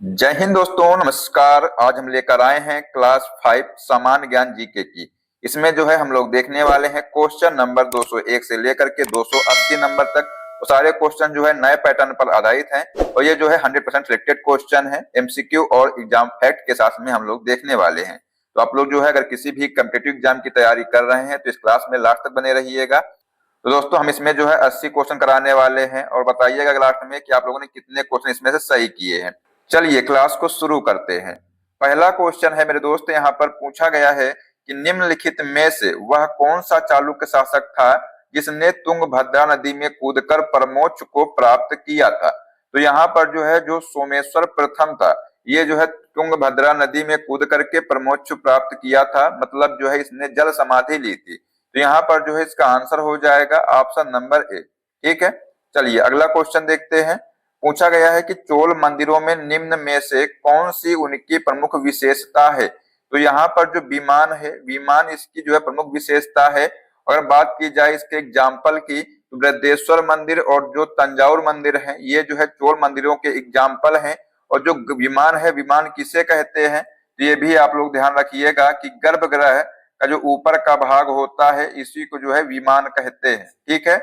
जय हिंद दोस्तों, नमस्कार। आज हम लेकर आए हैं क्लास 5 सामान्य ज्ञान जीके की। इसमें जो है हम लोग देखने वाले हैं क्वेश्चन नंबर 201 से लेकर के 280 नंबर तक। वो सारे क्वेश्चन जो है नए पैटर्न पर आधारित हैं और ये जो है 100% सिलेक्टेड क्वेश्चन है। एमसीक्यू और एग्जाम फैक्ट के साथ में हम लोग देखने वाले हैं। तो आप लोग जो है अगर किसी भी कम्पिटिटिव एग्जाम की तैयारी कर रहे हैं तो इस क्लास में लास्ट तक बने रहिएगा। तो दोस्तों हम इसमें जो है 80 क्वेश्चन कराने वाले हैं और बताइएगा लास्ट में कि आप लोगों ने कितने क्वेश्चन इसमें से सही किए हैं। चलिए क्लास को शुरू करते हैं। पहला क्वेश्चन है मेरे दोस्त, यहाँ पर पूछा गया है कि निम्नलिखित में से वह कौन सा चालुक्य शासक था जिसने तुंगभद्रा नदी में कूदकर परमोच्च को प्राप्त किया था। तो यहाँ पर जो है जो सोमेश्वर प्रथम था, ये जो है तुंगभद्रा नदी में कूद करके परमोच्च प्राप्त किया था, मतलब जो है इसने जल समाधि ली थी। तो यहाँ पर जो है इसका आंसर हो जाएगा ऑप्शन नंबर ए। ठीक है, चलिए अगला क्वेश्चन देखते हैं। पूछा गया है कि चोल मंदिरों में निम्न में से कौन सी उनकी प्रमुख विशेषता है। तो यहाँ पर जो विमान है, विमान इसकी जो है प्रमुख विशेषता है। अगर बात की जाए इसके एग्जाम्पल की, तो बृहदेश्वर मंदिर और जो तंजाउर मंदिर है, ये जो है चोल मंदिरों के एग्जाम्पल हैं। और जो विमान है, विमान किसे कहते हैं, तो ये भी आप लोग ध्यान रखिएगा कि गर्भगृह का जो ऊपर का भाग होता है, इसी को जो है विमान कहते हैं। ठीक है,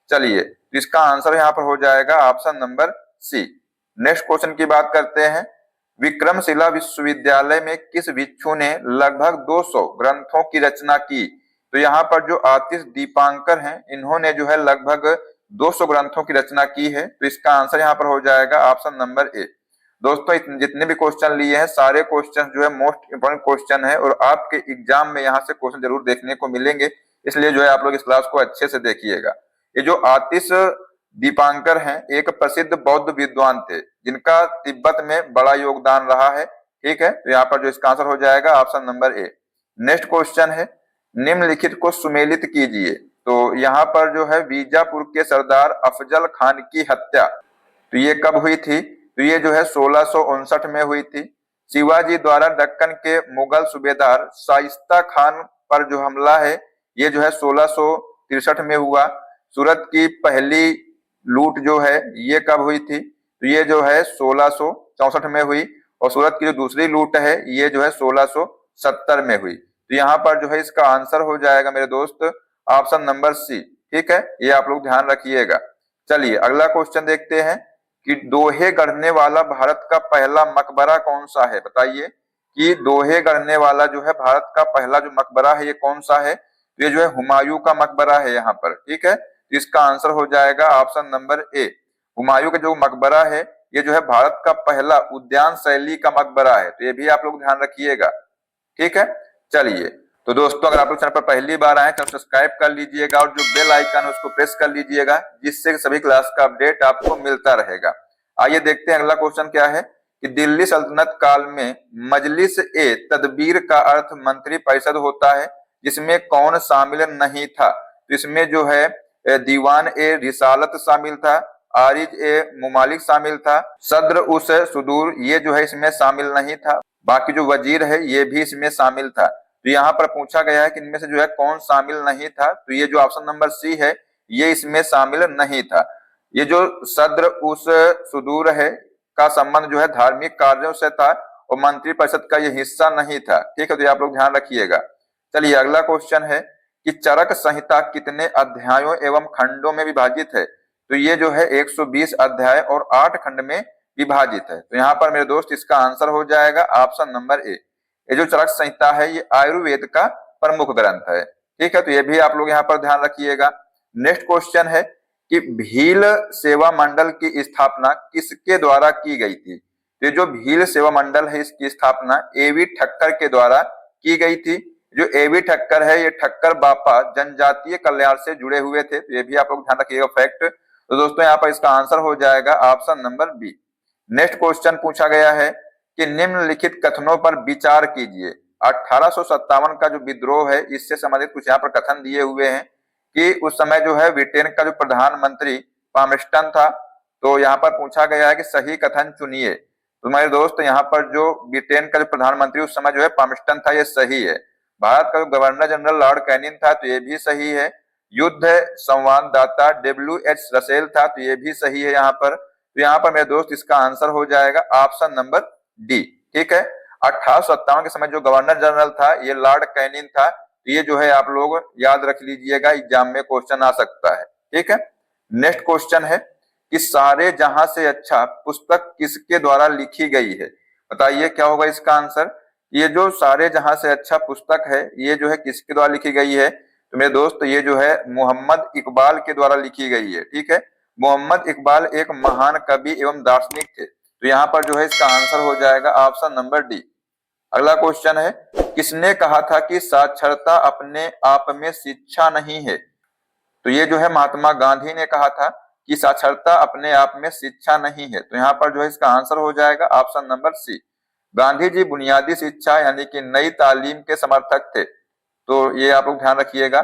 चलिए तो इसका आंसर यहाँ पर हो जाएगा option number C. Next question की बात करते हैं। विक्रमशिला विश्वविद्यालय में किस भिक्षु ने लगभग 200 ग्रंथों की रचना की। तो यहाँ पर जो आतिश दीपांकर हैं, इन्होंने जो है लगभग 200 ग्रंथों की रचना की है। तो इसका आंसर यहाँ पर हो जाएगा ऑप्शन नंबर ए। दोस्तों जितने भी क्वेश्चन लिए हैं, सारे क्वेश्चन जो है मोस्ट इंपोर्टेंट क्वेश्चन है और आपके एग्जाम में यहाँ से क्वेश्चन जरूर देखने को मिलेंगे। इसलिए जो है आप लोग इस क्लास को अच्छे से देखिएगा। ये जो आतिश दीपांकर हैं, एक प्रसिद्ध बौद्ध विद्वान थे जिनका तिब्बत में बड़ा योगदान रहा है। ठीक है, तो यहाँ पर जो इसका आंसर हो जाएगा option number A. Next question है, निम्नलिखित को सुमेलित कीजिए। तो यहाँ पर जो है बीजापुर के सरदार अफजल खान की हत्या, तो ये कब हुई थी, तो ये जो है 1659 में हुई थी। शिवाजी द्वारा दक्कन के मुगल सूबेदार शाइस्ता खान पर जो हमला है, ये जो है 1663 में हुआ। सूरत की पहली लूट जो है ये कब हुई थी, तो ये जो है 1664 में हुई। और सूरत की जो दूसरी लूट है ये जो है 1670 में हुई। तो यहाँ पर जो है इसका आंसर हो जाएगा मेरे दोस्त ऑप्शन नंबर सी। ठीक है, ये आप लोग ध्यान रखिएगा। चलिए अगला क्वेश्चन देखते हैं कि दोहे गढ़ने वाला भारत का पहला मकबरा कौन सा है। बताइए कि दोहे गढ़ने वाला जो है भारत का पहला जो मकबरा है ये कौन सा है। तो ये जो है हुमायूं का मकबरा है यहाँ पर। ठीक है, तो इसका आंसर हो जाएगा ऑप्शन नंबर ए। हुमायूं का जो मकबरा है ये जो है भारत का पहला उद्यान शैली का मकबरा है। तो ये भी आप लोग ध्यान रखिएगा। ठीक है, चलिए तो दोस्तों अगर आप लोग चैनल पर पहली बार आए तो सब्सक्राइब कर लीजिएगा और जो बेल आइकन है उसको प्रेस कर लीजिएगा, जिससे सभी क्लास का अपडेट आपको मिलता रहेगा। आइए देखते हैं अगला क्वेश्चन क्या है कि दिल्ली सल्तनत काल में मजलिस ए तदबीर का अर्थ मंत्री परिषद होता है, जिसमें कौन शामिल नहीं था। तो इसमें जो है दीवान ए रिसालत शामिल था, आरिज ए मुमालिक शामिल था, सद्र उस सुदूर ये जो है इसमें शामिल नहीं था। बाकी जो वजीर है ये भी इसमें शामिल था। तो यहाँ पर पूछा गया है कि इनमें से जो है कौन शामिल नहीं था। तो ये जो ऑप्शन नंबर सी है ये इसमें शामिल नहीं था। ये जो सद्र उस सुदूर है का संबंध जो है धार्मिक कार्यों से था और मंत्री परिषद का ये हिस्सा नहीं था। ठीक है, तो ये आप लोग ध्यान रखिएगा। चलिए अगला क्वेश्चन है कि चरक संहिता कितने अध्यायों एवं खंडों में विभाजित है। तो ये जो है 120 अध्याय और 8 खंड में विभाजित है। तो यहाँ पर मेरे दोस्त इसका आंसर हो जाएगा ऑप्शन नंबर ए। ये जो चरक संहिता है ये आयुर्वेद का प्रमुख ग्रंथ है। ठीक है, तो ये भी आप लोग यहाँ पर ध्यान रखिएगा। नेक्स्ट क्वेश्चन है कि भील सेवा मंडल की स्थापना किसके द्वारा की गई थी। तो जो भील सेवा मंडल है इसकी स्थापना एवी ठक्कर के द्वारा की गई थी। जो एवी ठक्कर है ये ठक्कर बापा जनजातीय कल्याण से जुड़े हुए थे। तो ये भी आप लोग ध्यान रखिएगा फैक्ट। तो दोस्तों यहाँ पर इसका आंसर हो जाएगा option number B. Next question पूछा गया है कि निम्नलिखित कथनों पर विचार कीजिए। 1857 का जो विद्रोह है इससे संबंधित कुछ यहाँ पर कथन दिए हुए हैं कि उस समय जो है ब्रिटेन का जो प्रधानमंत्री पामस्टन था। तो यहाँ पर पूछा गया है कि सही कथन चुनिए। तो मेरे दोस्त यहाँ पर जो ब्रिटेन का जो प्रधानमंत्री उस समय जो है पामस्टन था, ये सही है। भारत का जो गवर्नर जनरल लॉर्ड कैनिंग था, तो ये भी सही है। युद्ध संवाददाता WH रसेल था, तो ये भी सही है यहाँ पर। तो यहाँ पर मेरे दोस्त इसका आंसर हो जाएगा ऑप्शन नंबर डी। ठीक है, 1857 के समय जो गवर्नर जनरल था ये लॉर्ड कैनिंग था। ये जो है आप लोग याद रख लीजिएगा, एग्जाम में क्वेश्चन आ सकता है। ठीक है, नेक्स्ट क्वेश्चन है कि सारे जहां से अच्छा पुस्तक किसके द्वारा लिखी गई है? बताइए क्या होगा इसका आंसर। ये जो सारे जहां से अच्छा पुस्तक है ये जो है किसके द्वारा लिखी गई है? तो मेरे दोस्त ये जो है मोहम्मद इकबाल के द्वारा लिखी गई है। ठीक है, मोहम्मद इकबाल एक महान कवि एवं दार्शनिक थे। तो यहाँ पर जो है इसका आंसर हो जाएगा ऑप्शन नंबर डी। अगला क्वेश्चन है, किसने कहा था कि साक्षरता अपने आप में शिक्षा नहीं है? तो ये जो है महात्मा गांधी ने कहा था कि साक्षरता अपने आप में शिक्षा नहीं है। तो यहाँ पर जो है इसका आंसर हो जाएगा ऑप्शन नंबर सी। गांधी जी बुनियादी शिक्षा यानी कि नई तालीम के समर्थक थे। तो ये आप लोग ध्यान रखिएगा।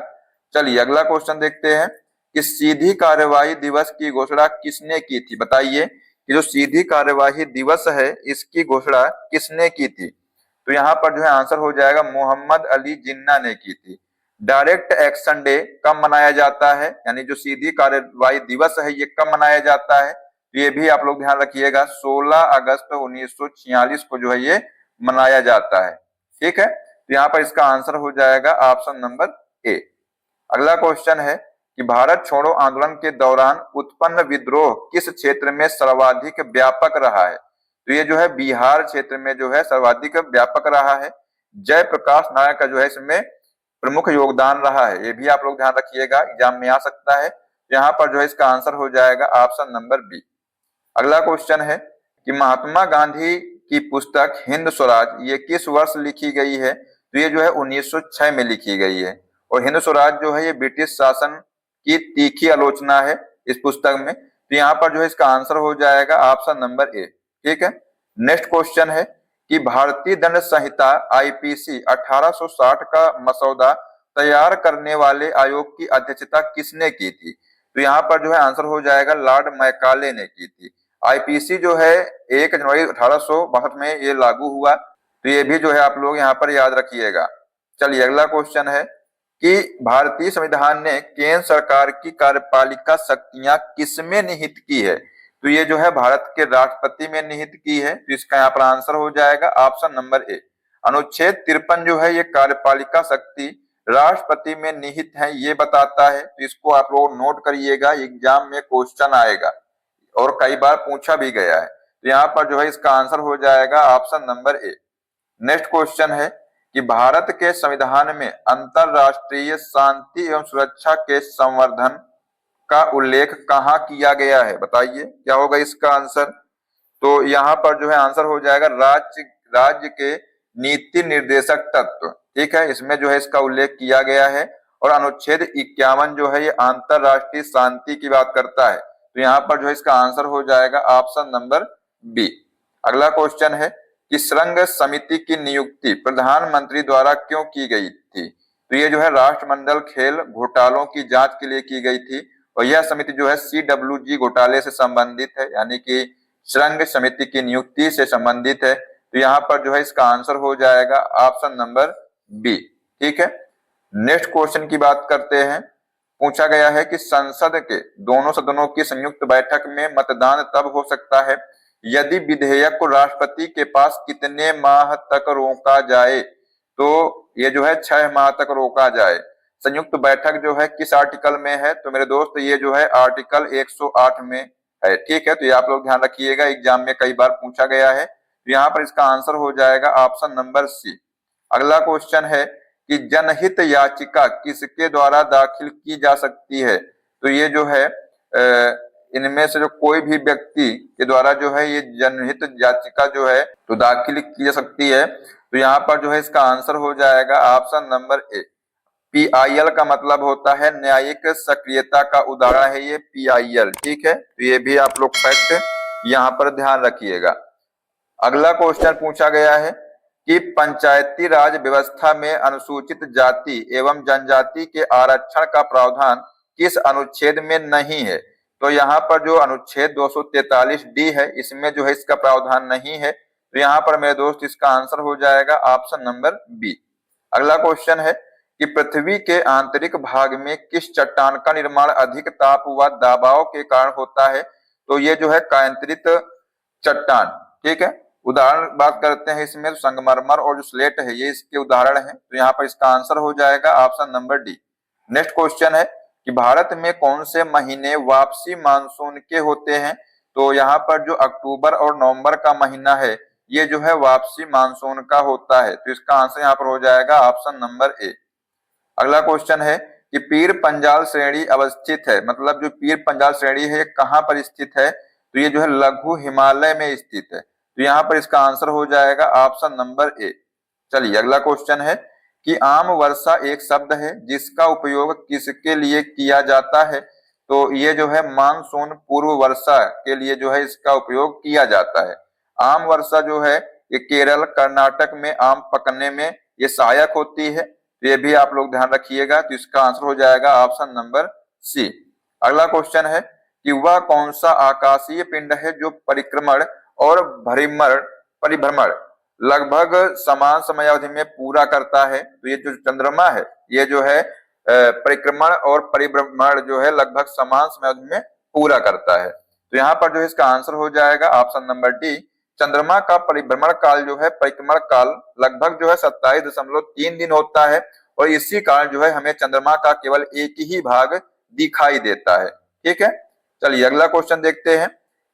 चलिए अगला क्वेश्चन देखते हैं कि सीधी कार्यवाही दिवस की घोषणा किसने की थी? बताइए कि जो सीधी कार्यवाही दिवस है इसकी घोषणा किसने की थी? तो यहाँ पर जो है आंसर हो जाएगा मोहम्मद अली जिन्ना ने की थी। डायरेक्ट एक्शन डे कब मनाया जाता है, यानी जो सीधी कार्यवाही दिवस है ये कब मनाया जाता है? तो ये भी आप लोग ध्यान रखिएगा, 16 अगस्त 1946 को जो है ये मनाया जाता है। ठीक है, तो यहाँ पर इसका आंसर हो जाएगा ऑप्शन नंबर ए। अगला क्वेश्चन है कि भारत छोड़ो आंदोलन के दौरान उत्पन्न विद्रोह किस क्षेत्र में सर्वाधिक व्यापक रहा है? तो ये जो है बिहार क्षेत्र में जो है सर्वाधिक व्यापक रहा है। जयप्रकाश नारायण का जो है इसमें प्रमुख योगदान रहा है। ये भी आप लोग ध्यान रखिएगा, एग्जाम में आ सकता है। यहाँ पर जो है इसका आंसर हो जाएगा ऑप्शन नंबर बी। अगला क्वेश्चन है कि महात्मा गांधी की पुस्तक हिंद स्वराज ये किस वर्ष लिखी गई है? तो ये जो है 1906 में लिखी गई है। और हिंद स्वराज जो है ये ब्रिटिश शासन की तीखी आलोचना है इस पुस्तक में। तो यहाँ पर जो है इसका आंसर हो जाएगा ऑप्शन नंबर ए। ठीक है, नेक्स्ट क्वेश्चन है कि भारतीय दंड संहिता आईपीसी 1860 का मसौदा तैयार करने वाले आयोग की अध्यक्षता किसने की थी? तो यहाँ पर जो है आंसर हो जाएगा लॉर्ड मैकाले ने की थी। आईपीसी जो है 1 जनवरी 1862 में ये लागू हुआ। तो ये भी जो है आप लोग यहाँ पर याद रखिएगा। चलिए अगला क्वेश्चन है कि भारतीय संविधान ने केंद्र सरकार की कार्यपालिका शक्तियां किसमें निहित की है? तो ये जो है भारत के राष्ट्रपति में निहित की है। तो इसका यहाँ पर आंसर हो जाएगा ऑप्शन नंबर ए। अनुच्छेद 53 जो है ये कार्यपालिका शक्ति राष्ट्रपति में निहित है ये बताता है। तो इसको आप लोग नोट करिएगा, एग्जाम में क्वेश्चन आएगा और कई बार पूछा भी गया है। तो यहाँ पर जो है इसका आंसर हो जाएगा option number A. Next question है कि भारत के संविधान में अंतरराष्ट्रीय शांति एवं सुरक्षा के संवर्धन का उल्लेख कहाँ किया गया है? बताइए क्या होगा इसका आंसर। तो यहाँ पर जो है आंसर हो जाएगा राज्य के नीति निर्देशक तत्व। ठीक है, इसमें जो है इसका उल्लेख किया गया है। और अनुच्छेद 51 जो है ये अंतरराष्ट्रीय शांति की बात करता है। तो यहाँ पर जो है इसका आंसर हो जाएगा ऑप्शन नंबर बी। अगला क्वेश्चन है कि संघ समिति की नियुक्ति प्रधानमंत्री द्वारा क्यों की गई थी? तो ये जो है राष्ट्रमंडल खेल घोटालों की जांच के लिए की गई थी। और यह समिति जो है CWG घोटाले से संबंधित है, यानी कि संघ समिति की नियुक्ति से संबंधित है। तो यहाँ पर जो है इसका आंसर हो जाएगा ऑप्शन नंबर बी। ठीक है, नेक्स्ट क्वेश्चन की बात करते हैं। पूछा गया है कि संसद के दोनों सदनों की संयुक्त बैठक में मतदान तब हो सकता है यदि विधेयक को राष्ट्रपति के पास कितने माह तक रोका जाए? तो ये जो है 6 माह तक रोका जाए। संयुक्त बैठक जो है किस आर्टिकल में है? तो मेरे दोस्त ये जो है आर्टिकल 108 में है। ठीक है, तो ये आप लोग ध्यान रखिएगा, एग्जाम में कई बार पूछा गया है। तो यहाँ पर इसका आंसर हो जाएगा ऑप्शन नंबर सी। अगला क्वेश्चन है कि जनहित याचिका किसके द्वारा दाखिल की जा सकती है? तो ये जो है इनमें से जो कोई भी व्यक्ति के द्वारा जो है ये जनहित याचिका जो है तो दाखिल की जा सकती है। तो यहाँ पर जो है इसका आंसर हो जाएगा ऑप्शन नंबर ए। PIL का मतलब होता है न्यायिक सक्रियता का उदाहरण है ये PIL। ठीक है, तो ये भी आप लोग फैक्ट यहाँ पर ध्यान रखिएगा। अगला क्वेश्चन पूछा गया है कि पंचायती राज व्यवस्था में अनुसूचित जाति एवं जनजाति के आरक्षण का प्रावधान किस अनुच्छेद में नहीं है? तो यहाँ पर जो अनुच्छेद 243D है इसमें जो है इसका प्रावधान नहीं है। तो यहाँ पर मेरे दोस्त इसका आंसर हो जाएगा ऑप्शन नंबर बी। अगला क्वेश्चन है कि पृथ्वी के आंतरिक भाग में किस चट्टान का निर्माण अधिक ताप व दबाव के कारण होता है? तो ये जो है कायांतरित चट्टान, ठीक है। उदाहरण बात करते हैं इसमें, तो संगमरमर और जो स्लेट है ये इसके उदाहरण है। तो यहाँ पर इसका आंसर हो जाएगा option number D. Next question है कि भारत में कौन से महीने वापसी मानसून के होते हैं। तो यहाँ पर जो अक्टूबर और नवंबर का महीना है ये जो है वापसी मानसून का होता है। तो इसका आंसर यहाँ पर हो जाएगा ऑप्शन नंबर ए। अगला क्वेश्चन है कि पीर पंजाल श्रेणी अवस्थित है, मतलब जो पीर पंजाल श्रेणी है कहाँ पर स्थित है। तो ये जो है लघु हिमालय में स्थित है। तो यहाँ पर इसका आंसर हो जाएगा ऑप्शन नंबर ए। चलिए अगला क्वेश्चन है कि आम वर्षा एक शब्द है जिसका उपयोग किसके लिए किया जाता है। तो ये जो है मानसून पूर्व वर्षा के लिए जो है इसका उपयोग किया जाता है। आम वर्षा जो है ये केरल कर्नाटक में आम पकने में ये सहायक होती है। तो ये भी आप लोग ध्यान रखिएगा। तो इसका आंसर हो जाएगा ऑप्शन नंबर सी। अगला क्वेश्चन है कि वह कौन सा आकाशीय पिंड है जो परिक्रमण और परिभ्रमण लगभग समान समयावधि में पूरा करता है। तो ये जो चंद्रमा है ये जो है परिक्रमण और परिभ्रमण जो है लगभग समान समयावधि में पूरा करता है। तो यहाँ पर जो है इसका आंसर हो जाएगा ऑप्शन नंबर डी। चंद्रमा का परिभ्रमण काल जो है, परिक्रमण काल लगभग जो है 27.3 दिन होता है और इसी कारण जो है हमें चंद्रमा का केवल एक ही भाग दिखाई देता है, ठीक है। चलिए अगला क्वेश्चन देखते हैं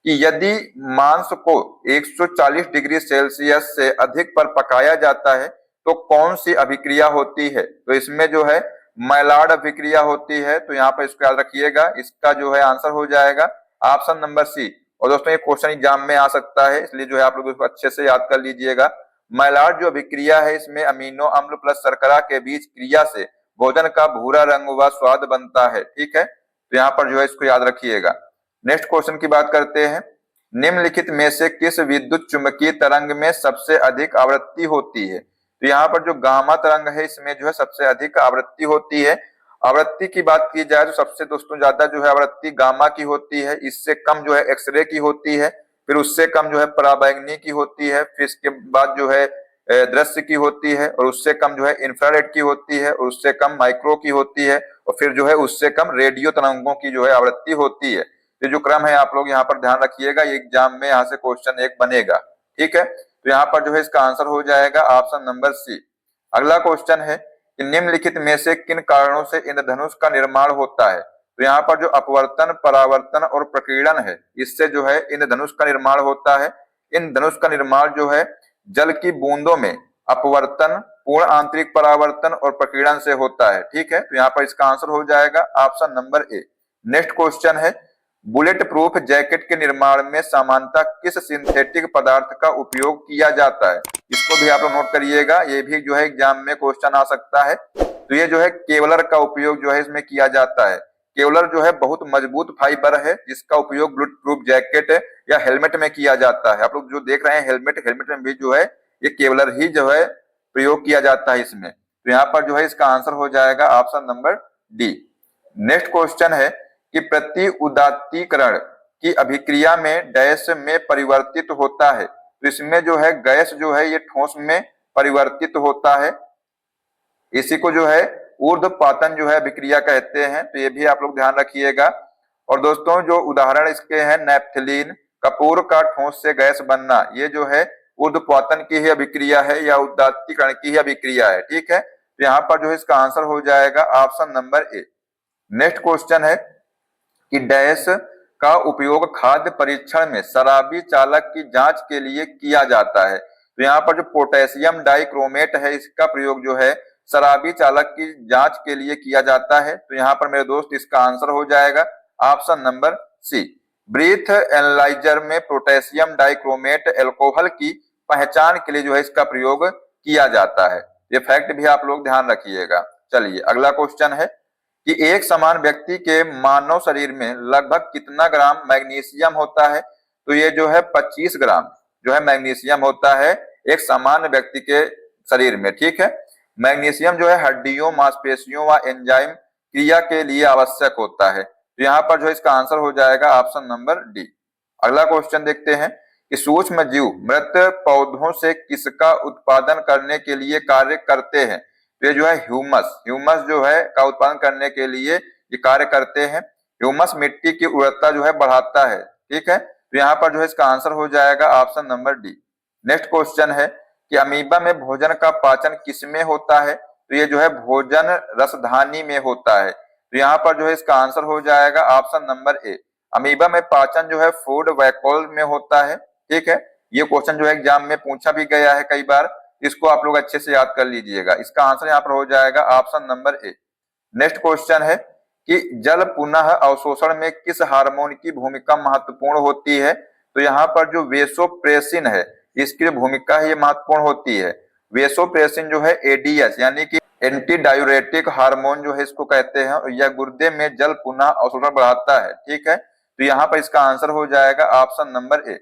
कि यदि मांस को 140 डिग्री सेल्सियस से अधिक पर पकाया जाता है तो कौन सी अभिक्रिया होती है। तो इसमें जो है मैलार्ड अभिक्रिया होती है। तो यहाँ पर इसको याद रखिएगा, इसका जो है आंसर हो जाएगा ऑप्शन नंबर सी। और दोस्तों ये क्वेश्चन एग्जाम में आ सकता है, इसलिए जो है आप लोग इसको अच्छे से याद कर लीजिएगा। मैलार्ड जो अभिक्रिया है इसमें अमीनो अम्ल प्लस शर्करा के बीच क्रिया से भोजन का भूरा रंग व स्वाद बनता है, ठीक है। तो यहाँ पर जो है इसको याद रखिएगा। नेक्स्ट क्वेश्चन की बात करते हैं, निम्नलिखित में से किस विद्युत चुंबकीय तरंग में सबसे अधिक आवृत्ति होती है। तो यहाँ पर जो गामा तरंग है इसमें जो है सबसे अधिक आवृत्ति होती है। आवृत्ति की बात की जाए तो सबसे दोस्तों ज्यादा जो है आवृत्ति गामा की होती है, इससे कम जो है एक्सरे की होती है, फिर उससे कम जो है पराबैंगनी की होती है, फिर इसके बाद जो है दृश्य की होती है, और उससे कम जो है इंफ्रारेड की होती है, और उससे कम माइक्रो की होती है, और फिर जो है उससे कम रेडियो तरंगों की जो है आवृत्ति होती है। ये जो क्रम है आप लोग यहाँ पर ध्यान रखिएगा, ये एग्जाम में यहाँ से क्वेश्चन एक बनेगा, ठीक है। तो यहाँ पर जो है इसका आंसर हो जाएगा ऑप्शन नंबर सी। अगला क्वेश्चन है कि निम्नलिखित में से किन कारणों से इंद्रधनुष का निर्माण होता है। तो यहाँ पर जो अपवर्तन, परावर्तन और प्रकीर्णन है इससे जो है इंद्रधनुष का निर्माण होता है। इंद्रधनुष का निर्माण जो है जल की बूंदों में अपवर्तन, पूर्ण आंतरिक परावर्तन और प्रकीर्णन से होता है, ठीक है। तो यहाँ पर इसका आंसर हो जाएगा option number A. Next question है, बुलेट प्रूफ जैकेट के निर्माण में सामान्यतः किस सिंथेटिक पदार्थ का उपयोग किया जाता है। इसको भी आप लोग नोट करिएगा, ये भी जो है एग्जाम में क्वेश्चन आ सकता है। तो ये जो है केवलर का उपयोग जो है इसमें किया जाता है। केवलर जो है बहुत मजबूत फाइबर है जिसका उपयोग बुलेट प्रूफ जैकेट या हेलमेट में किया जाता है। आप लोग जो देख रहे हैं हेलमेट में भी जो है ये केवलर ही जो है प्रयोग किया जाता है इसमें। तो यहाँ पर जो है इसका आंसर हो जाएगा option number D. Next question है कि प्रति उदात्तीकरण की अभिक्रिया में डैश में परिवर्तित होता है। तो इसमें जो है गैस जो है ये ठोस में परिवर्तित होता है, इसी को जो है ऊर्ध्वपातन जो है अभिक्रिया कहते हैं। तो ये भी आप लोग ध्यान रखिएगा। और दोस्तों जो उदाहरण इसके हैं, नैप्थलीन, कपूर का ठोस से गैस बनना, ये जो है ऊर्ध्वपातन की ही अभिक्रिया है या उदात्तीकरण की ही अभिक्रिया है, ठीक है। तो यहाँ पर जो है इसका आंसर हो जाएगा option number A. Next question है कि डैश का उपयोग खाद्य परीक्षण में शराबी चालक की जांच के लिए किया जाता है। तो यहाँ पर जो पोटेशियम डाइक्रोमेट है इसका प्रयोग जो है शराबी चालक की जांच के लिए किया जाता है। तो यहाँ पर मेरे दोस्त इसका आंसर हो जाएगा option number C. Breath analyser में पोटेशियम डाइक्रोमेट एल्कोहल की पहचान के लिए जो है इसका प्रयोग किया जाता है। ये फैक्ट भी आप लोग ध्यान रखिएगा। चलिए अगला क्वेश्चन है कि एक समान व्यक्ति के मानव शरीर में लगभग कितना ग्राम मैग्नीशियम होता है। तो ये जो है 25 ग्राम जो है मैग्नीशियम होता है एक सामान्य व्यक्ति के शरीर में, ठीक है। मैग्नीशियम जो है हड्डियों, मांसपेशियों व एंजाइम क्रिया के लिए आवश्यक होता है। तो यहाँ पर जो इसका आंसर हो जाएगा ऑप्शन नंबर डी। अगला क्वेश्चन देखते हैं कि सूक्ष्म जीव मृत पौधों से किसका उत्पादन करने के लिए कार्य करते हैं। तो ये जो है ह्यूमस जो है का उत्पादन करने के लिए ये कार्य करते हैं। ह्यूमस मिट्टी की उर्वरता जो है बढ़ाता है, ठीक है, तो यहाँ पर जो है इसका आंसर हो जाएगा option number D. Next question है कि अमीबा में भोजन का पाचन किसमें होता है? तो ये जो है भोजन रसधानी में होता है, तो यहाँ पर जो है इसका आंसर हो जाएगा ऑप्शन नंबर ए। अमीबा में पाचन जो है फूड वैक्यूल में होता है, ठीक है। ये क्वेश्चन जो है एग्जाम में पूछा भी गया है कई बार, इसको आप लोग अच्छे से याद कर लीजिएगा। इसका आंसर यहाँ पर हो जाएगा option number A. Next question है कि जल पुनः अवशोषण में किस हार्मोन की भूमिका महत्वपूर्ण होती है? तो यहाँ पर जो वेसोप्रेसिन है, इसकी भूमिका है ये महत्वपूर्ण होती है। वेसोप्रेसिन जो है एडीएच यानी कि एंटी डायूरेटिक हार्मोन जो है इसको कहते हैं, और यह गुर्दे में जल पुनः अवशोषण बढ़ाता है, ठीक है। तो यहाँ पर इसका आंसर हो जाएगा ऑप्शन नंबर ए।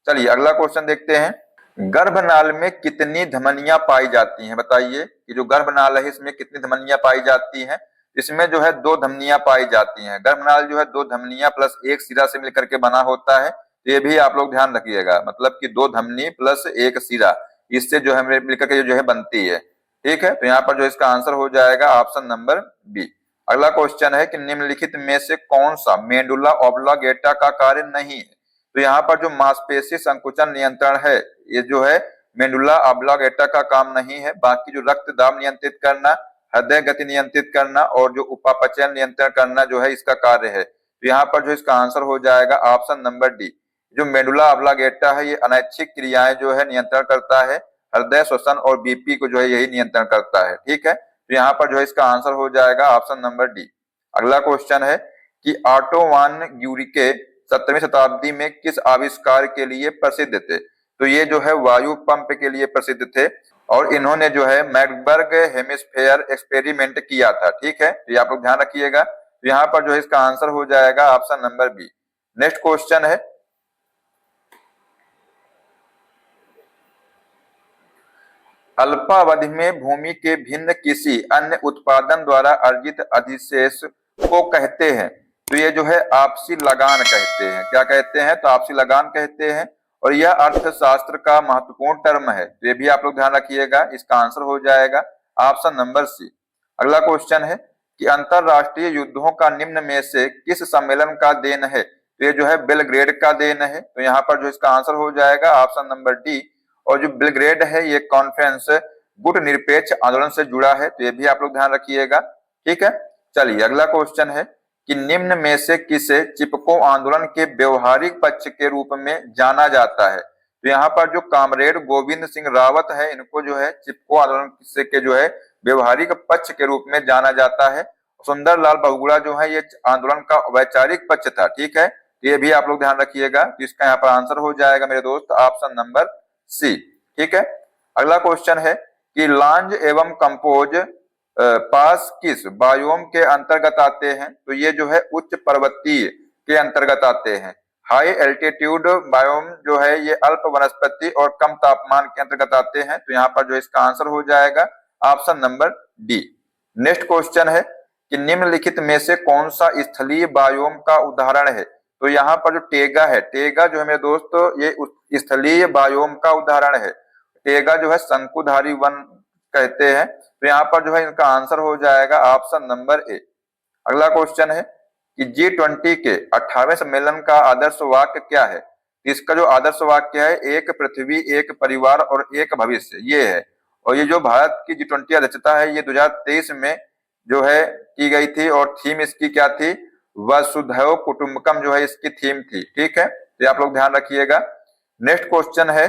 चलिए अगला क्वेश्चन देखते हैं। गर्भनाल में कितनी धमनियां पाई जाती हैं? बताइए कि जो गर्भनाल है इसमें कितनी धमनियां पाई जाती हैं? इसमें जो है 2 धमनियां पाई जाती हैं। गर्भनाल जो है 2 धमनियां प्लस एक सिरा से मिलकर के बना होता है, तो ये भी आप लोग ध्यान रखिएगा, मतलब कि 2 धमनी प्लस एक सिरा, इससे जो है मिलकर के जो है बनती है, ठीक है। तो यहाँ पर जो इसका आंसर हो जाएगा ऑप्शन नंबर बी। अगला क्वेश्चन है कि निम्नलिखित में से कौन सा मेडुला ऑब्लांगेटा का कार्य नहीं है? तो यहाँ पर जो मांसपेशी संकुचन नियंत्रण है, ये जो है मेडुला ऑब्लांगेटा का काम नहीं है। बाकी जो रक्त दाब नियंत्रित करना, हृदय गति नियंत्रित करना और जो उपापचय नियंत्रण करना जो है इसका कार्य है। तो यहाँ पर जो इसका आंसर हो जाएगा ऑप्शन नंबर डी। जो मेडुला ऑब्लांगेटा है ये अनैच्छिक क्रियाएं जो है नियंत्रण करता है, हृदय श्वसन और बीपी को जो है यही नियंत्रण करता है, ठीक है। तो यहाँ पर जो है इसका आंसर हो जाएगा ऑप्शन नंबर डी। अगला क्वेश्चन है कि ऑटो वान ग्यूरिके 17वीं शताब्दी में किस आविष्कार के लिए प्रसिद्ध थे? तो ये जो है वायु पंप के लिए प्रसिद्ध थे, और इन्होंने जो है मैकबर्ग हेमिस्फेयर एक्सपेरिमेंट किया था, ठीक है। तो ये आप लोग ध्यान रखिएगा। तो यहाँ पर जो है इसका आंसर हो जाएगा option number B. Next question है अल्पावधि में भूमि के भिन्न किसी अन्य उत्पादन द्वारा अर्जित अधिशेष को कहते हैं? तो ये जो है आपसी लगान कहते हैं। क्या कहते हैं? तो आपसी लगान कहते हैं, और यह अर्थशास्त्र का महत्वपूर्ण टर्म है, तो ये भी आप लोग ध्यान रखिएगा। इसका आंसर हो जाएगा ऑप्शन नंबर सी। अगला क्वेश्चन है कि अंतरराष्ट्रीय युद्धों का निम्न में से किस सम्मेलन का देन है? तो ये जो है बेलग्रेड का देन है, तो यहाँ पर जो इसका आंसर हो जाएगा ऑप्शन नंबर डी। और जो बेलग्रेड है ये कॉन्फ्रेंस गुट निरपेक्ष आंदोलन से जुड़ा है, तो ये भी आप लोग ध्यान रखिएगा, ठीक है। चलिए अगला क्वेश्चन है कि निम्न में से किसे चिपको आंदोलन के व्यवहारिक पक्ष के रूप में जाना जाता है? तो यहाँ पर जो कामरेड गोविंद सिंह रावत है, इनको जो है चिपको आंदोलन से के जो है व्यवहारिक पक्ष के रूप में जाना जाता है। सुंदरलाल बहुगुणा जो है ये आंदोलन का वैचारिक पक्ष था, ठीक है। ये भी आप लोग ध्यान रखिएगा। तो इसका यहाँ पर आंसर हो जाएगा मेरे दोस्त ऑप्शन नंबर सी, ठीक है। अगला क्वेश्चन है कि लांज एवं कंपोज पास किस बायोम के अंतर्गत आते हैं? तो ये जो है उच्च पर्वतीय के अंतर्गत आते हैं। हाई एल्टीट्यूड बायोम जो है ये अल्प वनस्पति और कम तापमान के अंतर्गत आते हैं, तो यहाँ पर जो इसका आंसर हो जाएगा option number D. Next question है कि निम्नलिखित में से कौन सा स्थलीय बायोम का उदाहरण है? तो यहाँ पर जो टेगा है, टेगा जो है मेरे दोस्तों ये स्थलीय बायोम का उदाहरण है। टेगा जो है शंकुधारी वन कहते हैं, तो यहाँ पर जो है इनका आंसर हो जाएगा ऑप्शन नंबर ए। अगला क्वेश्चन है कि G20 के 18वें सम्मेलन का आदर्श वाक्य क्या है? इसका जो आदर्श वाक्य है एक पृथ्वी, एक परिवार और एक भविष्य, ये है। और ये जो भारत की G20 अध्यक्षता है ये 2023 में जो है की गई थी, और थीम इसकी क्या थी? वसुधैव कुटुंबकम जो है इसकी थीम थी, ठीक है। तो आप लोग ध्यान रखिएगा। नेक्स्ट क्वेश्चन है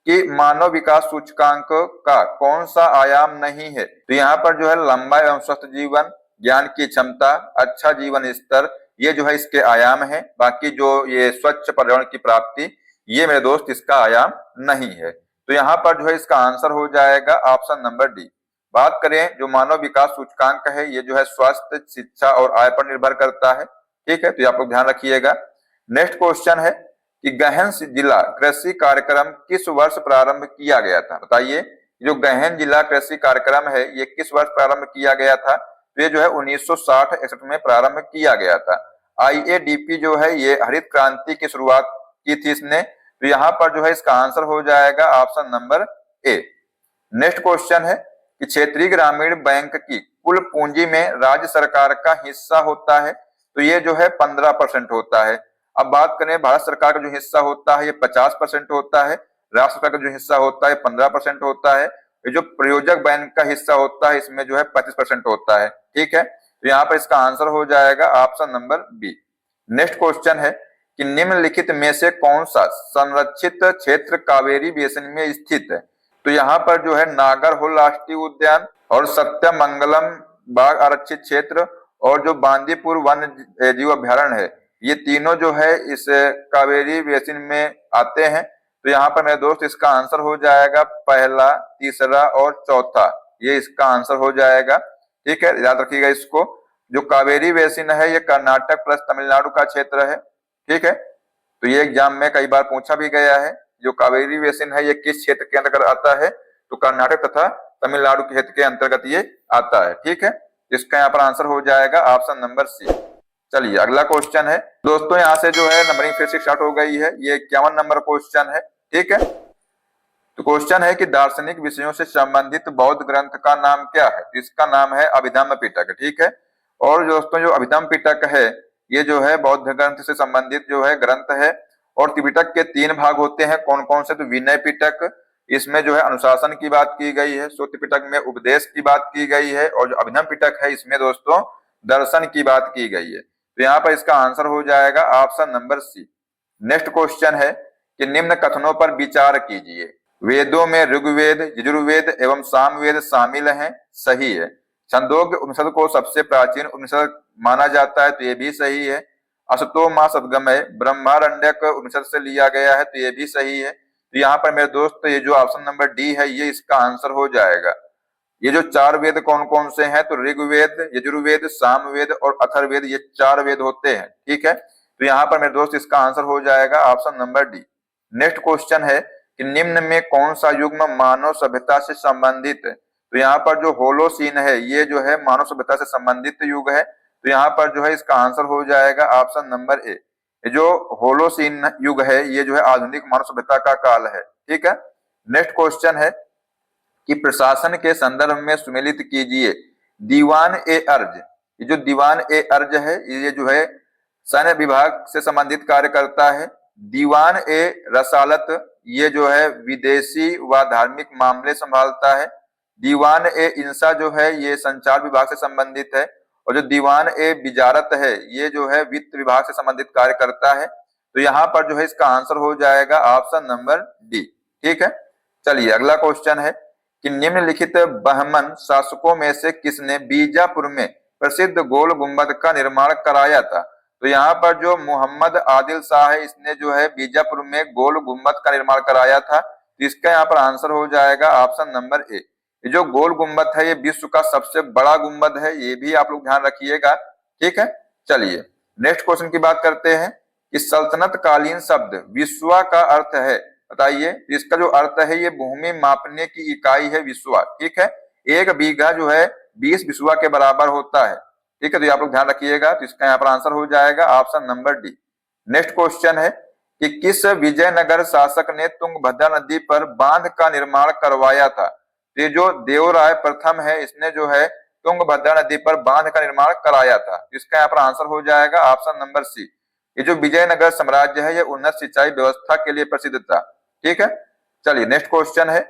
कि मानव विकास सूचकांक का कौन सा आयाम नहीं है? तो यहाँ पर जो है लंबा एवं स्वस्थ जीवन, ज्ञान की क्षमता, अच्छा जीवन स्तर, ये जो है इसके आयाम है। बाकी जो ये स्वच्छ पर्यावरण की प्राप्ति, ये मेरे दोस्त इसका आयाम नहीं है। तो यहाँ पर जो है इसका आंसर हो जाएगा ऑप्शन नंबर डी। बात करें जो मानव विकास सूचकांक है, ये जो है स्वास्थ्य, शिक्षा और आय पर निर्भर करता है, ठीक है। तो आप लोग ध्यान रखिएगा। नेक्स्ट क्वेश्चन है कि गहन जिला कृषि कार्यक्रम किस वर्ष प्रारंभ किया गया था? बताइए जो गहन जिला कृषि कार्यक्रम है ये किस वर्ष प्रारंभ किया गया था? तो ये जो है 1960-61 में प्रारंभ किया गया था। IADP जो है ये हरित क्रांति की शुरुआत की थी इसने, तो यहाँ पर जो है इसका आंसर हो जाएगा option number A. Next question है कि क्षेत्रीय ग्रामीण बैंक की कुल पूंजी में राज्य सरकार का हिस्सा होता है? तो ये जो है 15% होता है। अब बात करें भारत सरकार का जो हिस्सा होता है ये 50% होता है, राज्य सरकार का जो हिस्सा होता है 15% होता है, ये जो प्रयोजक बैंक का हिस्सा होता है इसमें जो है 35% होता है। ठीक है, तो यहाँ पर इसका आंसर हो जाएगा option number B. Next question है कि निम्नलिखित में से कौन सा संरक्षित क्षेत्र कावेरी बेसिन में स्थित है? तो यहाँ पर जो है नागरहोल राष्ट्रीय उद्यान और सत्यमंगलम बाघ आरक्षित क्षेत्र और जो बांदीपुर वन्य जीव अभ्यारण्य है, ये तीनों जो है इस कावेरी बेसिन में आते हैं। तो यहाँ पर मेरे दोस्त इसका आंसर हो जाएगा पहला, तीसरा और चौथा, ये इसका आंसर हो जाएगा। ठीक है, याद रखिएगा इसको। जो कावेरी बेसिन है ये कर्नाटक प्लस तमिलनाडु का क्षेत्र है। ठीक है, तो ये एग्जाम में कई बार पूछा भी गया है, जो कावेरी बेसिन है ये किस क्षेत्र के अंतर्गत आता है? तो कर्नाटक तथा तमिलनाडु के क्षेत्र के अंतर्गत ये आता है। ठीक है, इसका यहाँ पर आंसर हो जाएगा ऑप्शन नंबर सी। चलिए अगला क्वेश्चन है दोस्तों, यहाँ से जो है नंबरिंग फिर से स्टार्ट हो गई है। ये 51 नंबर क्वेश्चन है। ठीक है, तो क्वेश्चन है कि दार्शनिक विषयों से संबंधित बौद्ध ग्रंथ का नाम क्या है? इसका नाम है अभिधम्म पिटक। ठीक है, और दोस्तों जो अभिधम्म पिटक है ये जो है बौद्ध ग्रंथ से संबंधित जो है ग्रंथ है। और त्रिपिटक के 3 भाग होते हैं, कौन कौन से? तो विनय पिटक, इसमें जो है अनुशासन की बात की गई है। सूत्र पिटक में उपदेश की बात की गई है। और जो अभिधम्म पिटक है इसमें दोस्तों दर्शन की बात की गई है। तो यहाँ पर इसका आंसर हो जाएगा option number C. Next question है कि निम्न कथनों पर विचार कीजिए। वेदों में ऋग्वेद, यजुर्वेद एवं सामवेद शामिल हैं, सही है। छंदोग्य उपनिषद को सबसे प्राचीन उपनिषद माना जाता है, तो ये भी सही है। असतो मां सद्गमय ब्रह्मारण्यक उपनिषद से लिया गया है, तो ये भी सही है। तो यहाँ पर मेरे दोस्त ये जो ऑप्शन नंबर डी है ये इसका आंसर हो जाएगा। ये जो 4 वेद कौन कौन से हैं? तो ऋग्वेद, यजुर्वेद, सामवेद और अथर्ववेद, ये 4 वेद होते हैं। ठीक है, तो यहाँ पर मेरे दोस्त इसका आंसर हो जाएगा option number D. Next question है कि निम्न में कौन सा युग्म मानव सभ्यता से संबंधित है? तो यहाँ पर जो होलोसीन है ये जो है मानव सभ्यता से संबंधित युग है। तो यहाँ पर जो है इसका आंसर हो जाएगा ऑप्शन नंबर ए। ये जो होलोसीन युग है ये जो है आधुनिक मानव सभ्यता का काल है। ठीक है, नेक्स्ट क्वेश्चन है कि प्रशासन के संदर्भ में सुमेलित कीजिए। दीवान ए अर्ज, ये जो दीवान ए अर्ज है ये जो है सैन्य विभाग से संबंधित कार्य करता है। दीवान ए रसालत ये जो है विदेशी व धार्मिक मामले संभालता है। दीवान ए इंसा जो है ये संचार विभाग से संबंधित है। और जो दीवान ए बिजारत है ये जो है वित्त विभाग से संबंधित कार्य करता है। तो यहाँ पर जो है इसका आंसर हो जाएगा ऑप्शन नंबर डी। ठीक है, चलिए अगला क्वेश्चन है कि निम्नलिखित बहमन शासकों में से किसने बीजापुर में प्रसिद्ध गोल गुंबद का निर्माण कराया था? तो यहाँ पर जो मोहम्मद आदिल शाह है इसने जो है बीजापुर में गोल गुंबद का निर्माण कराया था। तो इसका यहाँ पर आंसर हो जाएगा ऑप्शन नंबर ए। ये जो गोल गुंबद है ये विश्व का सबसे बड़ा गुंबद है, ये भी आप लोग ध्यान रखिएगा। ठीक है, चलिए नेक्स्ट क्वेश्चन की बात करते हैं कि सल्तनत कालीन शब्द विश्वा का अर्थ है, बताइए। इसका जो अर्थ है ये भूमि मापने की इकाई है विश्वा। ठीक है, 1 बीघा जो है 20 विश्वा के बराबर होता है। ठीक है, तो आप लोग ध्यान रखिएगा। तो इसका यहाँ पर आंसर हो जाएगा option number D. Next question है कि किस विजयनगर शासक ने तुंगभद्रा नदी पर बांध का निर्माण करवाया था? ये जो देवराय प्रथम है इसने जो है तुंगभद्रा नदी पर बांध का निर्माण कराया था। इसका यहाँ पर आंसर हो जाएगा ऑप्शन नंबर सी। ये जो विजयनगर साम्राज्य है ये उन्नत सिंचाई व्यवस्था के लिए प्रसिद्ध था। ठीक है, चलिए नेक्स्ट क्वेश्चन है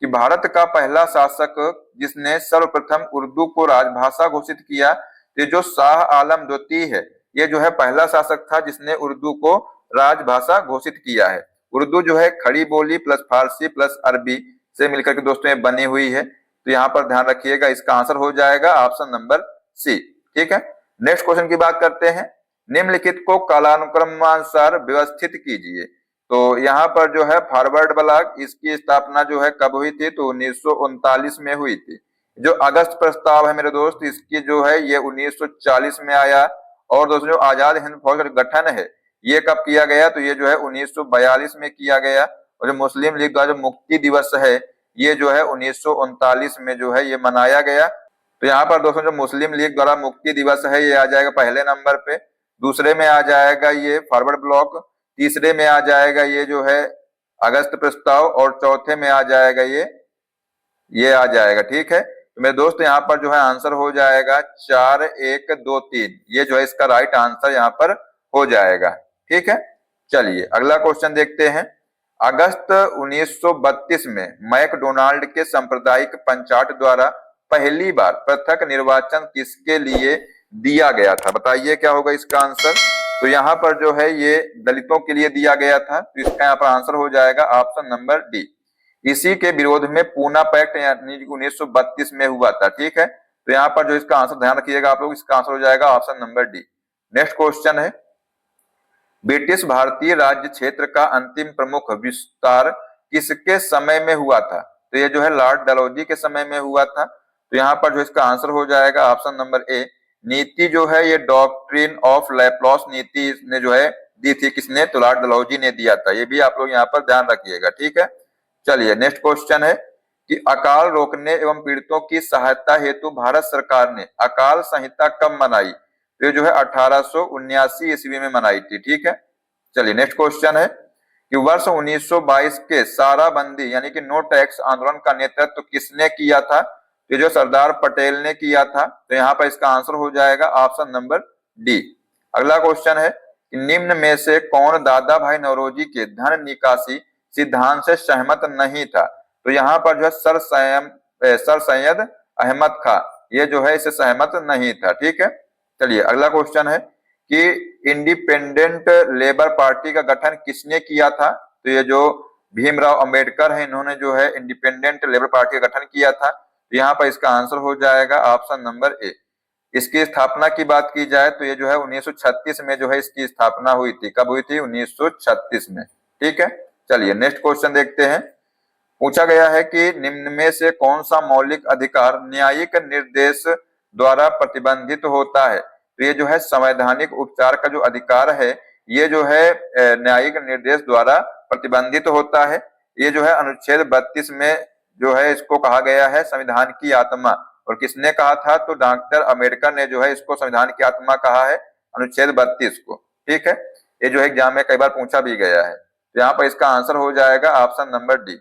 कि भारत का पहला शासक जिसने सर्वप्रथम उर्दू को राजभाषा घोषित किया, ये जो शाह आलम द्वितीय है ये जो है पहला शासक था जिसने उर्दू को राजभाषा घोषित किया है। उर्दू जो है खड़ी बोली प्लस फारसी प्लस अरबी से मिलकर के दोस्तों ये बनी हुई है। तो यहाँ पर ध्यान रखिएगा, इसका आंसर हो जाएगा ऑप्शन नंबर सी। ठीक है, नेक्स्ट क्वेश्चन की बात करते हैं। निम्नलिखित को कालानुक्रमानुसार व्यवस्थित कीजिए। तो यहाँ पर जो है फॉरवर्ड ब्लॉक इसकी स्थापना जो है कब हुई थी? तो 1939 में हुई थी। जो अगस्त प्रस्ताव है मेरे दोस्त इसकी जो है ये 1940 में आया। और दोस्तों जो आजाद हिंद फौज का गठन है ये कब किया गया? तो ये जो है 1942 में किया गया। और जो मुस्लिम लीग द्वारा जो मुक्ति दिवस है ये जो है 1939 में जो है ये मनाया गया। तो यहाँ पर दोस्तों जो मुस्लिम लीग द्वारा मुक्ति दिवस है ये आ जाएगा पहले नंबर पे, दूसरे में आ जाएगा ये फॉरवर्ड ब्लॉक, तीसरे में आ जाएगा ये जो है अगस्त प्रस्ताव और चौथे में आ जाएगा ये आ जाएगा। ठीक है, तो मेरे दोस्त यहाँ पर जो है आंसर हो जाएगा 4 1 2 3। ये जो है इसका राइट आंसर यहाँ पर हो जाएगा। ठीक है, चलिए अगला क्वेश्चन देखते हैं। अगस्त 1932 में मैकडोनाल्ड के सांप्रदायिक पंचायत द्वारा पहली बार पृथक निर्वाचन किसके लिए दिया गया था? बताइए क्या होगा इसका आंसर। तो यहाँ पर जो है ये दलितों के लिए दिया गया था, तो इसका यहाँ पर आंसर हो जाएगा ऑप्शन नंबर डी। इसी के विरोध में पूना पैक्ट यानी 1932 में हुआ था। ठीक है, तो यहाँ पर जो इसका आंसर ध्यान रखिएगा आप लोग, इसका आंसर हो जाएगा option number D. Next question है, ब्रिटिश भारतीय राज्य क्षेत्र का अंतिम प्रमुख विस्तार किसके समय में हुआ था? तो ये जो है लॉर्ड डलहौजी के समय में हुआ था। तो यहाँ पर जो इसका आंसर हो जाएगा ऑप्शन नंबर ए। नीति जो है ये डॉक्ट्रिन ऑफ लैप्लॉस नीति ने जो है दी थी, किसने? तो लॉर्ड डलहौजी ने दिया था। ये भी आप लोग यहाँ पर ध्यान रखिएगा। ठीक है, चलिए नेक्स्ट क्वेश्चन है कि अकाल रोकने एवं पीड़ितों की सहायता हेतु भारत सरकार ने अकाल संहिता कब मनाई? तो जो है 1879 ईस्वी में मनाई थी। ठीक है, चलिए नेक्स्ट क्वेश्चन है कि वर्ष 1922 के साराबंदी यानी कि नो टैक्स आंदोलन का नेतृत्व किसने किया था? तो जो सरदार पटेल ने किया था। तो यहाँ पर इसका आंसर हो जाएगा ऑप्शन नंबर डी। अगला क्वेश्चन है कि निम्न में से कौन दादा भाई नौरोजी के धन निकासी सिद्धांत से सहमत नहीं था? तो यहाँ पर जो है सर सैयद अहमद खां ये जो है इससे सहमत नहीं था। ठीक है, चलिए अगला क्वेश्चन है कि इंडिपेंडेंट लेबर पार्टी का गठन किसने किया था? तो ये जो भीमराव अंबेडकर है, इन्होंने जो है इंडिपेंडेंट लेबर पार्टी का गठन किया था। तो यहाँ पर इसका आंसर हो जाएगा ऑप्शन नंबर ए। इसकी स्थापना की बात की जाए तो ये जो है 1936 में जो है इसकी स्थापना हुई थी। कब हुई थी? 1936 में। ठीक है, चलिए नेक्स्ट क्वेश्चन देखते हैं। पूछा गया है कि निम्न में से कौन सा मौलिक अधिकार न्यायिक निर्देश द्वारा प्रतिबंधित होता है? तो ये जो है संवैधानिक उपचार का जो अधिकार है ये जो है न्यायिक निर्देश द्वारा प्रतिबंधित होता है। ये जो है अनुच्छेद 32 में जो है इसको कहा गया है संविधान की आत्मा। और किसने कहा था? तो डॉक्टर अम्बेडकर ने जो है इसको संविधान की आत्मा कहा है, अनुच्छेद 32 को। ठीक है, ये जो एग्जाम में कई बार पूछा भी गया है। तो यहाँ पर इसका आंसर हो जाएगा option number D.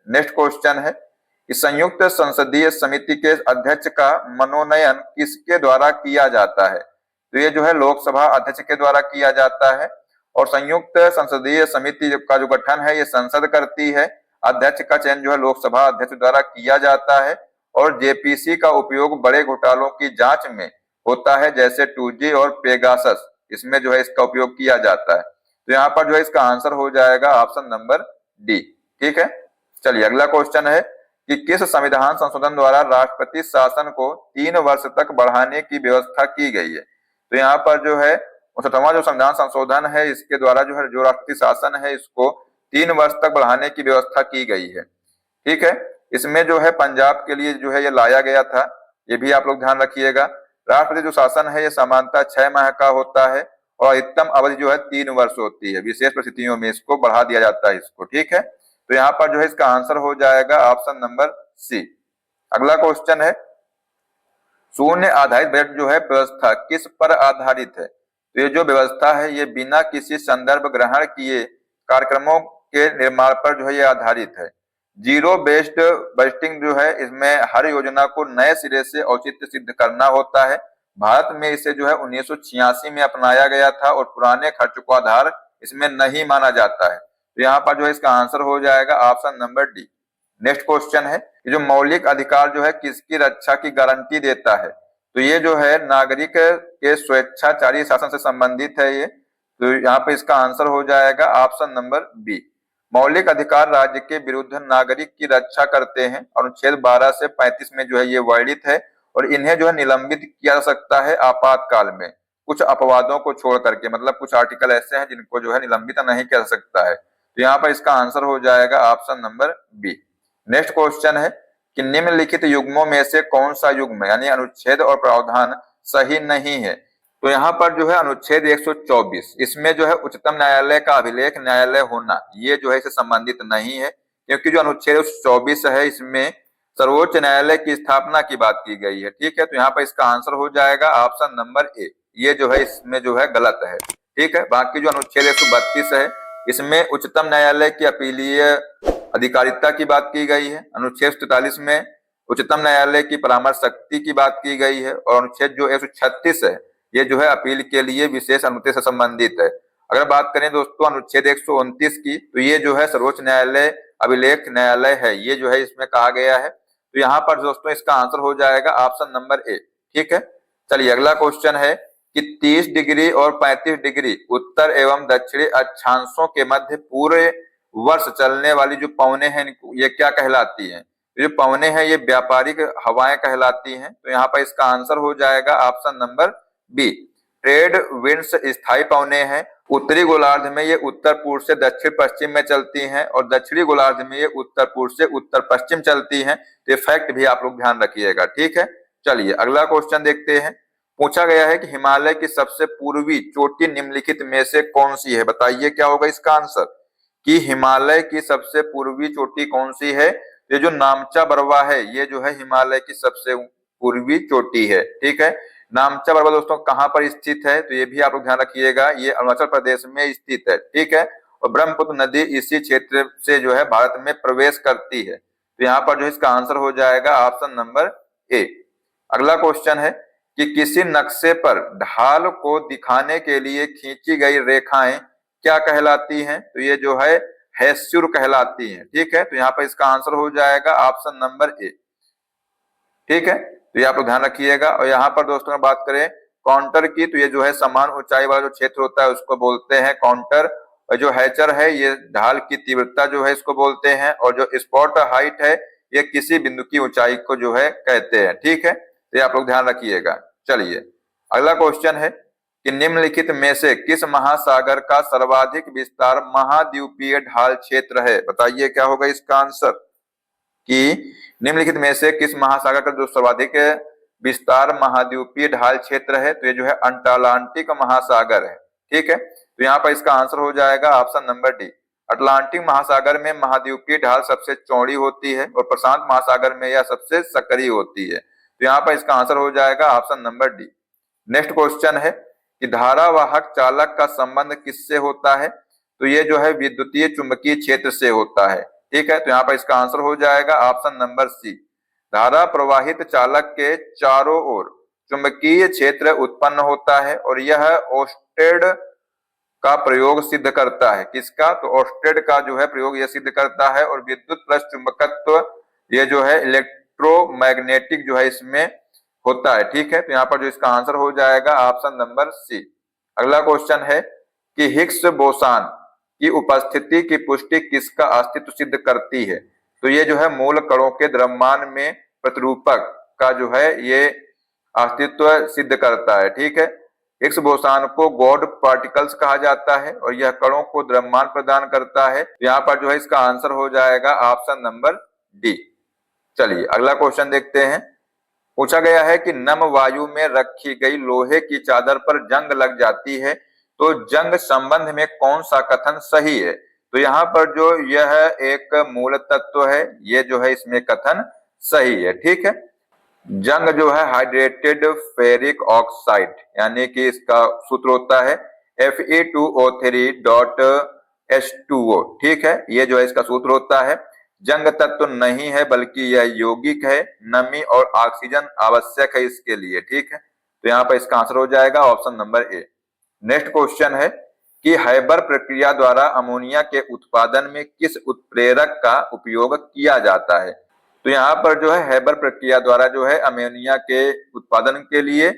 Next question है कि संयुक्त संसदीय समिति के अध्यक्ष का मनोनयन किसके द्वारा किया जाता है? तो ये जो है लोकसभा अध्यक्ष के द्वारा किया जाता है। और संयुक्त संसदीय समिति का जो गठन है ये संसद करती है। अध्यक्ष का चयन जो है लोकसभा अध्यक्ष द्वारा किया जाता है। और जेपीसी का उपयोग बड़े घोटालों की जांच में होता है, जैसे 2G और पेगासस, इसमें जो है इसका उपयोग किया जाता है। तो यहाँ पर जो है इसका आंसर हो जाएगा ऑप्शन नंबर डी। ठीक है, चलिए अगला क्वेश्चन है कि किस संविधान संशोधन द्वारा राष्ट्रपति शासन को 3 वर्ष तक बढ़ाने की व्यवस्था की गई है? तो यहाँ पर जो है 59वां जो संविधान संशोधन है इसके द्वारा जो है जो राष्ट्रपति शासन है इसको 3 वर्ष तक बढ़ाने की व्यवस्था की गई है। ठीक है, इसमें जो है पंजाब के लिए जो है ये लाया गया था, ये भी आप लोग ध्यान रखिएगा। राष्ट्रपति जो शासन है ये सामान्यतः 6 माह का होता है और अधिकतम अवधि जो है 3 वर्ष होती है। विशेष परिस्थितियों में इसको बढ़ा दिया जाता है इसको। ठीक है, तो यहाँ पर जो है इसका आंसर हो जाएगा ऑप्शन नंबर सी। अगला क्वेश्चन है शून्य आधारित बजट जो है व्यवस्था किस पर आधारित है? तो ये जो व्यवस्था है ये बिना किसी संदर्भ ग्रहण किए कार्यक्रमों के निर्माण पर जो है ये आधारित है। जीरो बेस्ड बजटिंग जो है इसमें हर योजना को नए सिरे से औचित्य सिद्ध करना होता है। भारत में इसे जो है 1986 में अपनाया गया था और पुराने खर्च को आधार इसमें नहीं माना जाता है। तो यहाँ पर जो है इसका आंसर हो जाएगा option number D. Next question है कि जो मौलिक अधिकार जो है किसकी रक्षा की गारंटी देता है? तो ये जो है नागरिक के स्वेच्छाचारी शासन से संबंधित है ये। तो यहाँ पे इसका आंसर हो जाएगा ऑप्शन नंबर बी। मौलिक अधिकार राज्य के विरुद्ध नागरिक की रक्षा करते हैं। अनुच्छेद 12 से 35 में जो है ये वर्णित है और इन्हें जो है निलंबित किया जा सकता है आपातकाल में, कुछ अपवादों को छोड़ करके। मतलब कुछ आर्टिकल ऐसे हैं जिनको जो है निलंबित नहीं किया जा सकता है। तो यहाँ पर इसका आंसर हो जाएगा option number B. Next question है कि निम्नलिखित युग्मों में से कौन सा युग्म यानी अनुच्छेद और प्रावधान सही नहीं है? तो यहाँ पर जो है अनुच्छेद 124 इसमें जो है उच्चतम न्यायालय का अभिलेख न्यायालय होना ये जो है इससे संबंधित नहीं है, क्योंकि जो अनुच्छेद 124 है इसमें सर्वोच्च न्यायालय की स्थापना की बात की गई है। ठीक है, तो यहाँ पर इसका आंसर हो जाएगा ऑप्शन नंबर ए। ये जो है इसमें जो है गलत है। ठीक है, बाकी जो अनुच्छेद 132 है इसमें उच्चतम न्यायालय की अपीलीय अधिकारिता की बात की गई है। अनुच्छेद 43 में उच्चतम न्यायालय की परामर्श शक्ति की बात की गई है। और अनुच्छेद जो 136 है ये जो है अपील के लिए विशेष अनुमति से संबंधित है। अगर बात करें दोस्तों अनुच्छेद 129 की, तो ये जो है सर्वोच्च न्यायालय अभिलेख न्यायालय है, ये जो है इसमें कहा गया है। तो यहाँ पर दोस्तों इसका आंसर हो जाएगा ऑप्शन नंबर ए। ठीक है, चलिए अगला क्वेश्चन है कि 30 डिग्री और 35 डिग्री उत्तर एवं दक्षिणी अक्षांशों के मध्य पूरे वर्ष चलने वाली जो पवनें हैं ये क्या कहलाती हैं? जो पवनें हैं ये व्यापारिक हवाएं कहलाती हैं। तो यहाँ पर इसका आंसर हो जाएगा option number B, trade winds स्थायी पवनें हैं। उत्तरी गोलार्ध में ये उत्तर पूर्व से दक्षिण पश्चिम में चलती हैं और दक्षिणी गोलार्ध में ये उत्तर पूर्व से उत्तर पश्चिम चलती हैं। तो ये फैक्ट भी आप लोग ध्यान रखिएगा। ठीक है, चलिए अगला क्वेश्चन देखते हैं। पूछा गया है कि हिमालय की सबसे पूर्वी चोटी निम्नलिखित में से कौन सी है? बताइए क्या होगा इसका आंसर, कि हिमालय की सबसे पूर्वी चोटी कौन सी है? ये जो नामचा बरवा है ये जो है हिमालय की सबसे पूर्वी चोटी है। ठीक है, नामचा बरवा दोस्तों कहाँ पर स्थित है? तो ये भी आप लोग ध्यान रखिएगा, ये अरुणाचल प्रदेश में स्थित है। ठीक है, और ब्रह्मपुत्र नदी इसी क्षेत्र से जो है भारत में प्रवेश करती है। तो यहाँ पर जो इसका आंसर हो जाएगा ऑप्शन नंबर ए। अगला क्वेश्चन है कि किसी नक्शे पर ढाल को दिखाने के लिए खींची गई रेखाएं क्या कहलाती हैं? तो ये जो है हैस्युर कहलाती हैं। ठीक है, तो यहाँ पर इसका आंसर हो जाएगा ऑप्शन नंबर ए। ठीक है, तो ये आप लोग ध्यान रखिएगा। और यहाँ पर दोस्तों में बात करें काउंटर की, तो ये जो है समान ऊंचाई वाला जो क्षेत्र होता है उसको बोलते हैं काउंटर। और जो हैचर है ये ढाल की तीव्रता जो है इसको बोलते हैं। और जो स्पॉट हाइट है ये किसी बिंदु की ऊंचाई को जो है कहते हैं। ठीक है, तो ये आप लोग ध्यान रखिएगा। चलिए अगला क्वेश्चन है कि निम्नलिखित में से किस महासागर का सर्वाधिक विस्तार महाद्वीपीय ढाल क्षेत्र है? बताइए क्या होगा इसका आंसर, कि निम्नलिखित में से किस महासागर का जो सर्वाधिक विस्तार महाद्वीपीय ढाल क्षेत्र है? तो ये जो है अटलांटिक महासागर है। ठीक है, तो यहाँ पर इसका आंसर हो जाएगा ऑप्शन नंबर डी। अटलांटिक महासागर में महाद्वीपीय ढाल सबसे चौड़ी होती है और प्रशांत महासागर में यह सबसे संकरी होती है। तो यहाँ पर इसका आंसर हो जाएगा option number D. Next question है कि धारावाहक चालक का संबंध किससे होता है? तो ये जो है विद्युतीय चुंबकीय क्षेत्र से होता है। ठीक है, तो यहाँ पर इसका आंसर हो जाएगा ऑप्शन नंबर सी। धारा प्रवाहित चालक के चारों ओर चुंबकीय क्षेत्र उत्पन्न होता है और यह ओस्टेड का प्रयोग सिद्ध करता है। किसका? तो ओस्टेड का जो है प्रयोग यह सिद्ध करता है। और विद्युत प्लस चुंबकत्व ये जो है इलेक्ट्रोमैग्नेटिक जो है इसमें होता है। ठीक है, तो यहाँ पर जो इसका आंसर हो जाएगा ऑप्शन नंबर सी। अगला क्वेश्चन है कि हिग्स बोसान की उपस्थिति की पुष्टि किसका अस्तित्व सिद्ध करती है? तो ये जो है मूल कणों के द्रव्यमान में प्रतिरूपक का जो है ये अस्तित्व सिद्ध करता है। ठीक है, हिग्स बोसान को गॉड पार्टिकल्स कहा जाता है और यह कणों को द्रव्यमान प्रदान करता है। यहाँ पर जो है इसका आंसर हो जाएगा ऑप्शन नंबर डी। चलिए अगला क्वेश्चन देखते हैं। पूछा गया है कि नम वायु में रखी गई लोहे की चादर पर जंग लग जाती है, तो जंग संबंध में कौन सा कथन सही है? तो यहाँ पर जो यह एक मूल तत्व है ये जो है इसमें कथन सही है। ठीक है, जंग जो है हाइड्रेटेड फेरिक ऑक्साइड यानी कि इसका सूत्र होता है Fe2O3.H2O। ठीक है, ये जो है इसका सूत्र होता है। जंग तत्व नहीं है बल्कि यह यौगिक है, नमी और ऑक्सीजन आवश्यक है इसके लिए। ठीक है, तो यहाँ पर इसका आंसर हो जाएगा option number A. Next question है कि हैबर प्रक्रिया द्वारा अमोनिया के उत्पादन में किस उत्प्रेरक का उपयोग किया जाता है? तो यहाँ पर जो है हैबर प्रक्रिया द्वारा जो है अमोनिया के उत्पादन के लिए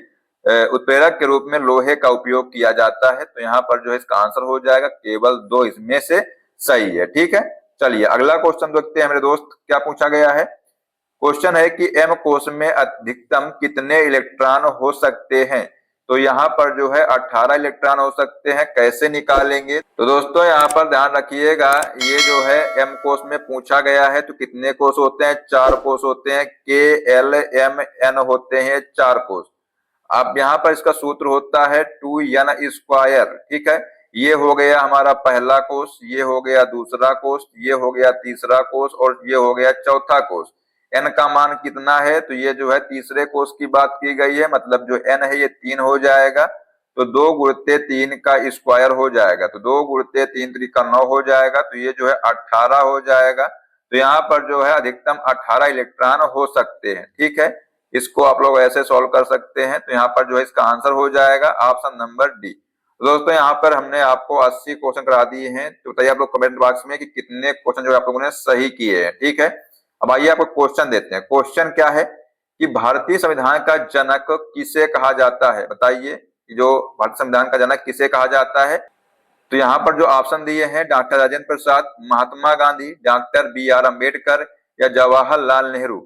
उत्प्रेरक के रूप में लोहे का उपयोग किया जाता है। तो यहाँ पर जो है इसका आंसर हो जाएगा केवल दो इसमें से सही है। ठीक है, चलिए अगला क्वेश्चन देखते हैं मेरे दोस्त क्या पूछा गया है। क्वेश्चन है कि एम कोश में अधिकतम कितने इलेक्ट्रॉन हो सकते हैं? तो यहाँ पर जो है 18 इलेक्ट्रॉन हो सकते हैं। कैसे निकालेंगे? तो दोस्तों यहाँ पर ध्यान रखिएगा, ये जो है एम कोश में पूछा गया है तो कितने कोश होते हैं? 4 कोश होते हैं। KLMN होते हैं 4 कोश। अब यहाँ पर इसका सूत्र होता है 2n²। ठीक है, ये हो गया हमारा पहला कोश, ये हो गया दूसरा कोश, ये हो गया तीसरा कोश और ये हो गया चौथा कोश। n का मान कितना है? तो ये जो है तीसरे कोश की बात की गई है, मतलब जो n है ये 3 हो जाएगा। तो 2 गुणित 3 का स्क्वायर हो जाएगा, तो 2 गुणित 3 3 9 हो जाएगा। तो ये जो है 18 हो जाएगा। तो यहाँ पर जो है अधिकतम 18 इलेक्ट्रॉन हो सकते हैं। ठीक है, इसको आप लोग ऐसे सॉल्व कर सकते हैं। तो यहाँ पर जो है इसका आंसर हो जाएगा ऑप्शन नंबर डी। तो दोस्तों यहाँ पर हमने आपको 80 क्वेश्चन करा दिए हैं, तो बताइए आप लोग कमेंट बॉक्स में कि कितने क्वेश्चन जो है आप लोगों ने सही किए हैं। ठीक है, अब आइए आपको क्वेश्चन देते हैं। क्वेश्चन क्या है कि भारतीय संविधान का जनक किसे कहा जाता है? बताइए कि जो भारतीय संविधान का जनक किसे कहा जाता है? तो यहाँ पर जो ऑप्शन दिए हैं, doctor Rajendra Prasad, Mahatma Gandhi, doctor B R Ambedkar या जवाहरलाल नेहरू।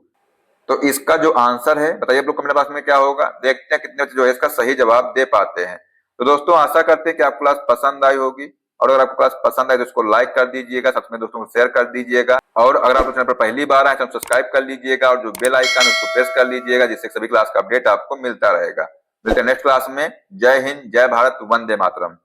तो इसका जो आंसर है बताइए आप लोग कमेंट बॉक्स में क्या होगा। देखते हैं कितने बच्चे जो है इसका सही जवाब दे पाते हैं। तो दोस्तों आशा करते हैं कि आपको क्लास पसंद आई होगी, और अगर आपको क्लास पसंद आई तो इसको लाइक कर दीजिएगा, सबसे अपने दोस्तों को शेयर कर दीजिएगा, और अगर आप चैनल पर पहली बार आए तो सब्सक्राइब कर लीजिएगा और जो बेल आइकन उसको प्रेस कर लीजिएगा, जिससे सभी क्लास का अपडेट आपको मिलता रहेगा। मिलते हैं नेक्स्ट क्लास में। जय हिंद, जय भारत, वंदे मातरम।